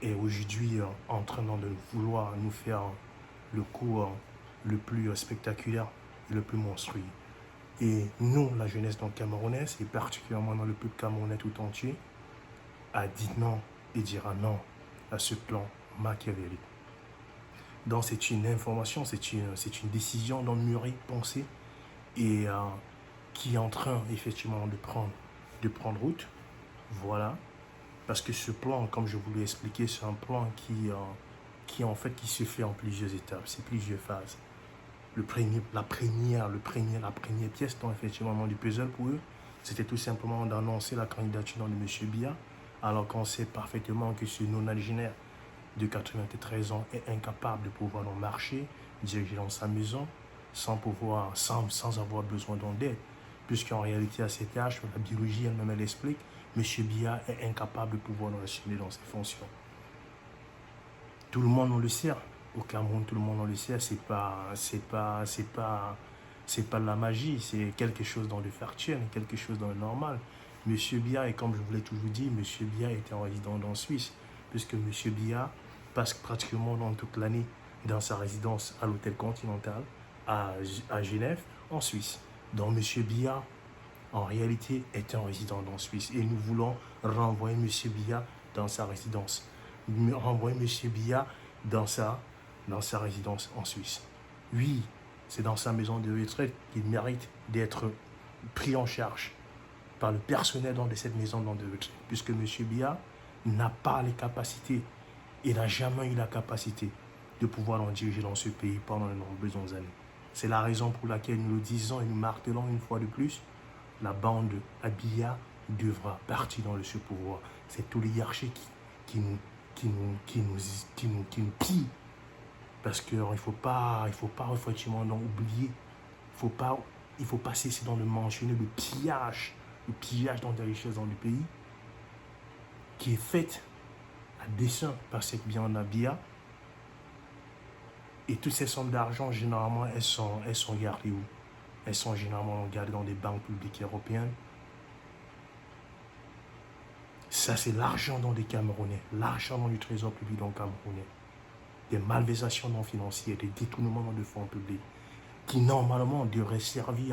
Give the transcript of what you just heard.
est aujourd'hui en train de vouloir nous faire le coup le plus spectaculaire et le plus monstrueux. Et nous, la jeunesse donc camerounaise, et particulièrement dans le peuple camerounais tout entier, a dit non et dira non à ce plan machiavélique. Donc c'est une information, c'est une décision dont Murray pensait et qui est en train effectivement de prendre route. Voilà. Parce que ce plan, comme je vous l'ai expliqué, c'est un plan qui se fait en plusieurs étapes, c'est plusieurs phases. La première pièce donc, effectivement, du puzzle pour eux, c'était tout simplement d'annoncer la candidature de M. Biya, alors qu'on sait parfaitement que ce nonagénaire de 93 ans est incapable de pouvoir donc marcher, diriger dans sa maison, sans avoir besoin d'aide. Puisqu'en réalité, à cet âge, la biologie elle-même elle explique, M. Biya est incapable de pouvoir assumer dans ses fonctions. Tout le monde le sait. Au Cameroun, tout le monde le sait. C'est pas de la magie. C'est quelque chose dans le factuel, quelque chose dans le normal. M. Biya, et comme je vous l'ai toujours dit, M. Biya était en résidence en Suisse, puisque M. Biya passe pratiquement dans toute l'année dans sa résidence à l'hôtel Continental à Genève, en Suisse. Donc M. Biya, en réalité, est un résident en Suisse. Et nous voulons renvoyer M. Biya dans sa résidence. Renvoyer M. Biya dans sa résidence en Suisse. Oui, c'est dans sa maison de retraite qu'il mérite d'être pris en charge par le personnel de cette maison de retraite. Puisque M. Biya n'a pas les capacités et n'a jamais eu la capacité de pouvoir en diriger dans ce pays pendant de nombreuses années. C'est la raison pour laquelle nous le disons et nous martelons une fois de plus, la bande à Biya devra partir dans le pouvoir. C'est l'oligarchie qui nous pille. Parce qu'il ne faut pas effectivement oublier, il faut pas cesser de mentionner le pillage dans des richesses dans le pays, qui est fait à dessein par cette bande à Biya. Et toutes ces sommes d'argent, généralement, elles sont gardées où? Elles sont généralement gardées dans des banques publiques européennes. Ça, c'est l'argent dans des Camerounais, l'argent dans du trésor public dans le Camerounais. Des malversations non financières, des détournements de fonds publics qui, normalement, devraient servir